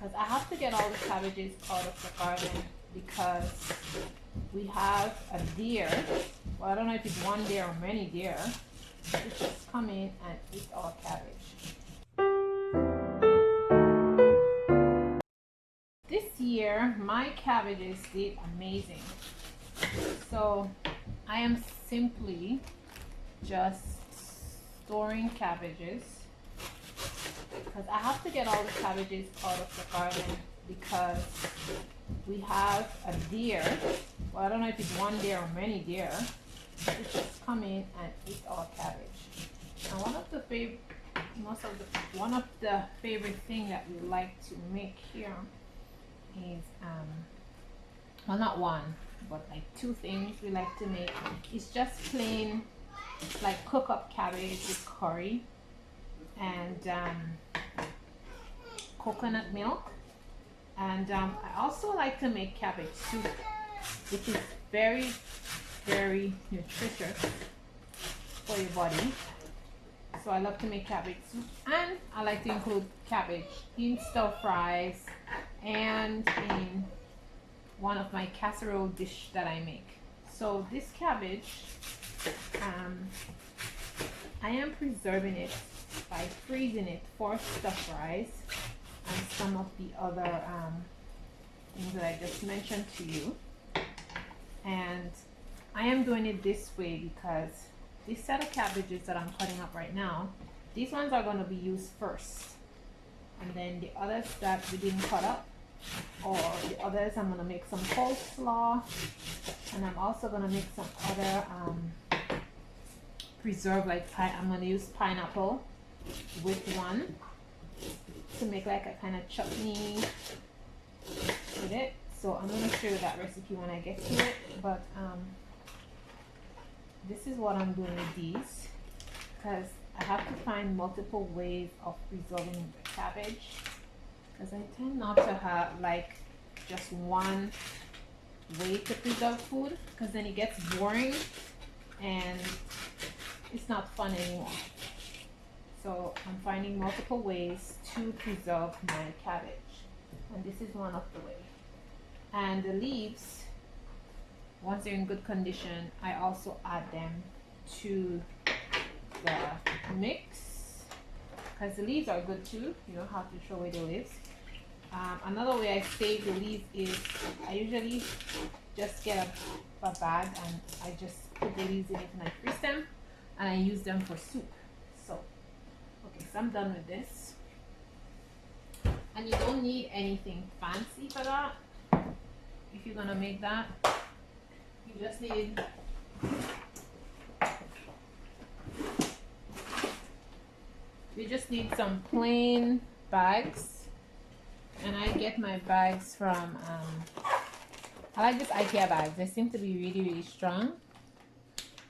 because I have to get all the cabbages out of the garden because we have a deer. Well, I don't know if it's one deer or many deer. It's just come in and eat our cabbage. This year, my cabbages did amazing. So I am simply just storing cabbages because I have to get all the cabbages out of the garden because we have a deer. Well, I don't know if it's one deer or many deer. It's just come in and eat our cabbage. And one of the favorite thing that we like to make here is well, not one, but like two things we like to make. It's just plain like cook up cabbage with curry and coconut milk, and I also like to make cabbage soup, which is very nutritious for your body. So I love to make cabbage soup, and I like to include cabbage in stir fries and in one of my casserole dish that I make. So this cabbage, I am preserving it by freezing it for stir fries and some of the other things that I just mentioned to you. And I am doing it this way because this set of cabbages that I'm cutting up right now, these ones are going to be used first, and then the others that we didn't cut up, or the others, I'm going to make some coleslaw, and I'm also going to make some other preserve, like I'm going to use pineapple with one to make like a kind of chutney with it. So I'm going to show you that recipe when I get to it, but this is what I'm doing with these because I have to find multiple ways of preserving the cabbage, because I tend not to have like just one way to preserve food, because then it gets boring and it's not fun anymore. So I'm finding multiple ways to preserve my cabbage, and this is one of the ways. And the leaves, once they're in good condition, I also add them to the mix because the leaves are good too. You don't have to throw away the leaves. Another way I save the leaves is I usually just get a bag and I just put the leaves in it and I freeze them and I use them for soup. So, okay, so I'm done with this. And you don't need anything fancy for that. If you're gonna make that, you just need some plain bags, and I get my bags from I like this IKEA bags. They seem to be really strong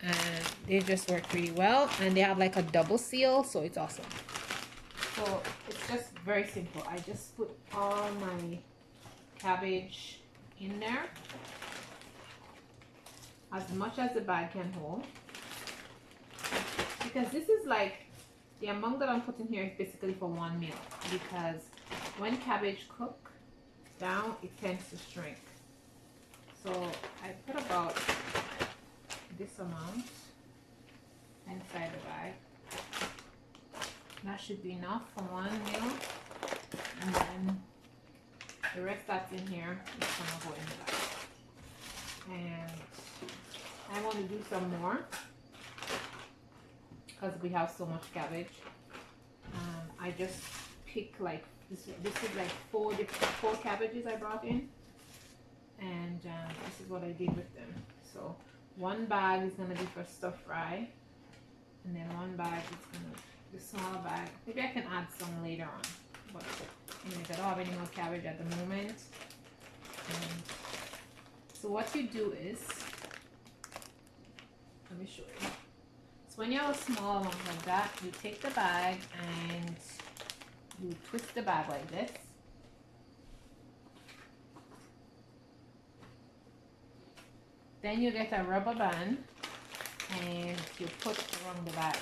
and they just work really well, and they have like a double seal, so it's awesome. So it's just very simple. I just put all my cabbage in there, as much as the bag can hold, because this is like the amount that I'm putting here is basically for one meal, because when cabbage cook down it tends to shrink. So I put about this amount inside the bag. That should be enough for one meal, and then the rest that's in here is gonna go in the bag. And I want to do some more because we have so much cabbage. I just pick like this is like four cabbages I brought in, and this is what I did with them. So one bag is gonna be for stir fry, and then one bag is gonna, the smaller bag, maybe I can add some later on, but anyways, I don't have any more cabbage at the moment. So what you do is, let me show you. So when you have a small amount like that, you take the bag and you twist the bag like this. Then you get a rubber band and you put around the bag.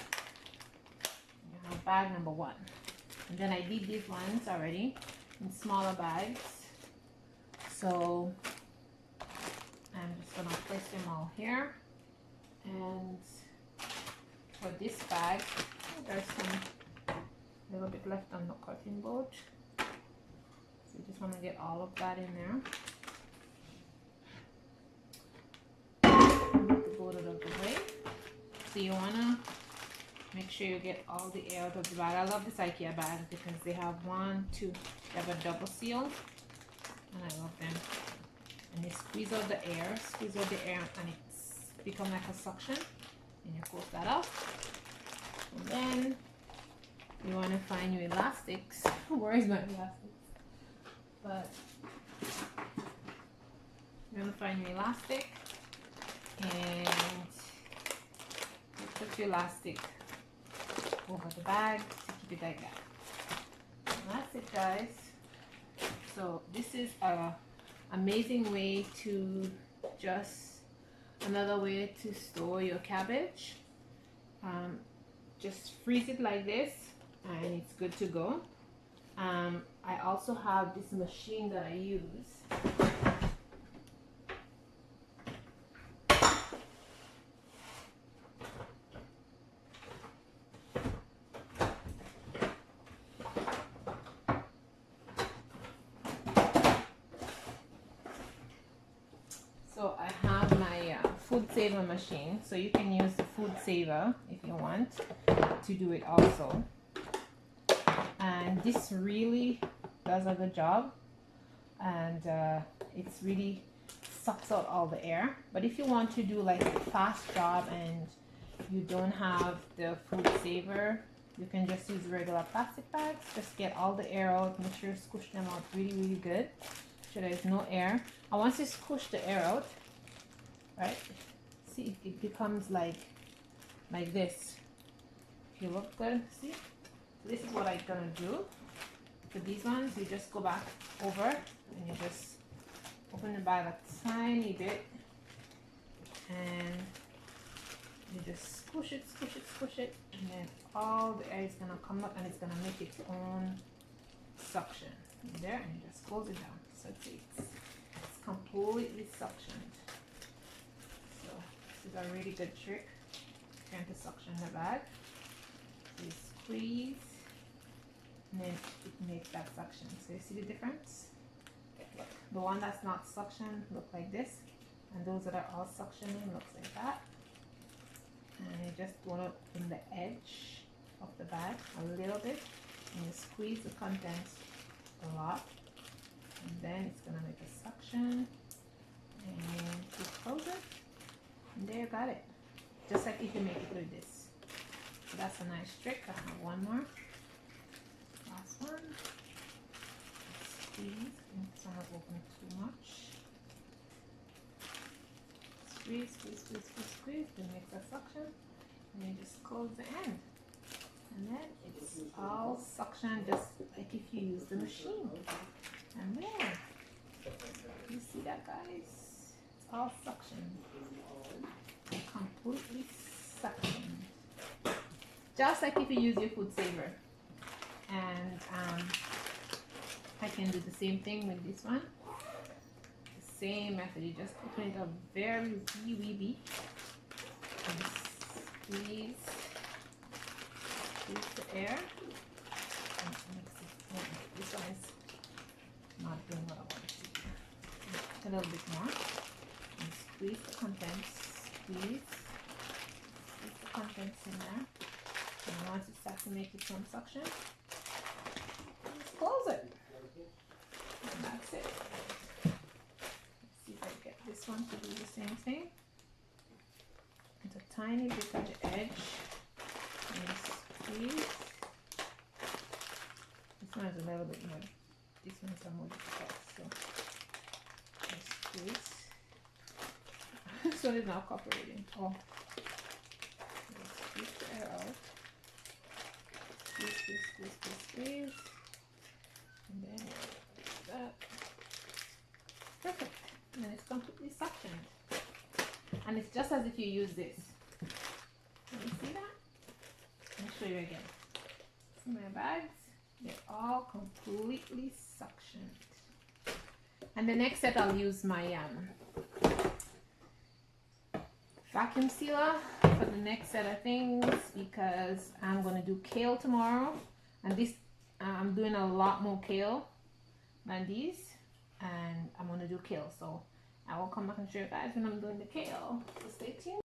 You have bag number one. And then I did these ones already. in smaller bags. So I'm just gonna place them all here. And for this bag, there's some little bit left on the cutting board. So you just want to get all of that in there. Move the board out of the way. So you want to make sure you get all the air out of the bag. I love this IKEA bag because they have they have a double seal, and I love them. And you squeeze out the air, and it's become like a suction. And you close that up. And then you want to find your elastics. Where is my elastics? But you want to find your elastic, and you put your elastic over the bag to keep it like that. And that's it, guys. So this is a amazing way to another way to store your cabbage. Just freeze it like this and it's good to go. I also have this machine that I use. So I have my food saver machine, so you can use the food saver if you want to do it also. And this really does a good job, and it's really sucks out all the air. But if you want to do like a fast job and you don't have the food saver, you can just use regular plastic bags. Just get all the air out, make sure you squish them out really good so there's no air. And once you squish the air out, right, see, it becomes like this. If you look good, see, so this is what I'm gonna do. For these ones, you just go back over and you just open the bag a tiny bit, and you just squish it, and then all the air is gonna come up and it's gonna make its own suction in there, and you just close it down. So it's completely suctioned. So this is a really good trick trying to suction the bag. So you squeeze, and then it makes that suction. So you see the difference? Look, the one that's not suction look like this, and those that are all suctioning looks like that. And you just want to open the edge of the bag a little bit, and you squeeze the contents a lot, and then it's gonna make a suction, and you close it, and there you got it, just like if you make it with this. So that's a nice trick. I have one more, last one. Squeeze, and it's not open too much. Squeeze to make a suction, and you just close the end, and then it's all suction just like if you use the machine. And there, you see that, guys? It's all suction, completely suction, just like if you use your food saver. And I can do the same thing with this one. Same method. You just open it up very wee bit, and squeeze the air, and mix it. This one is not doing what I want it to do. A little bit more, and squeeze the contents. Squeeze the contents in there, and once it starts to make its own suction, just close it, and that's it. This one to do the same thing. It's a tiny bit at the edge, and squeeze. This one is a little bit more. This one is more difficult, so just squeeze. This one is not cooperating. Oh, squeeze the air out. Squeeze, and then like that. Perfect. And it's completely suctioned, and it's just as if you use this. Can you see that? Let me show you again. See my bags? They're all completely suction. And the next set I'll use my vacuum sealer for the next set of things, because I'm going to do kale tomorrow, and this I'm doing a lot more kale than these, and I'm going to do kale, so I will come back and show you guys when I'm doing the kale, so stay tuned.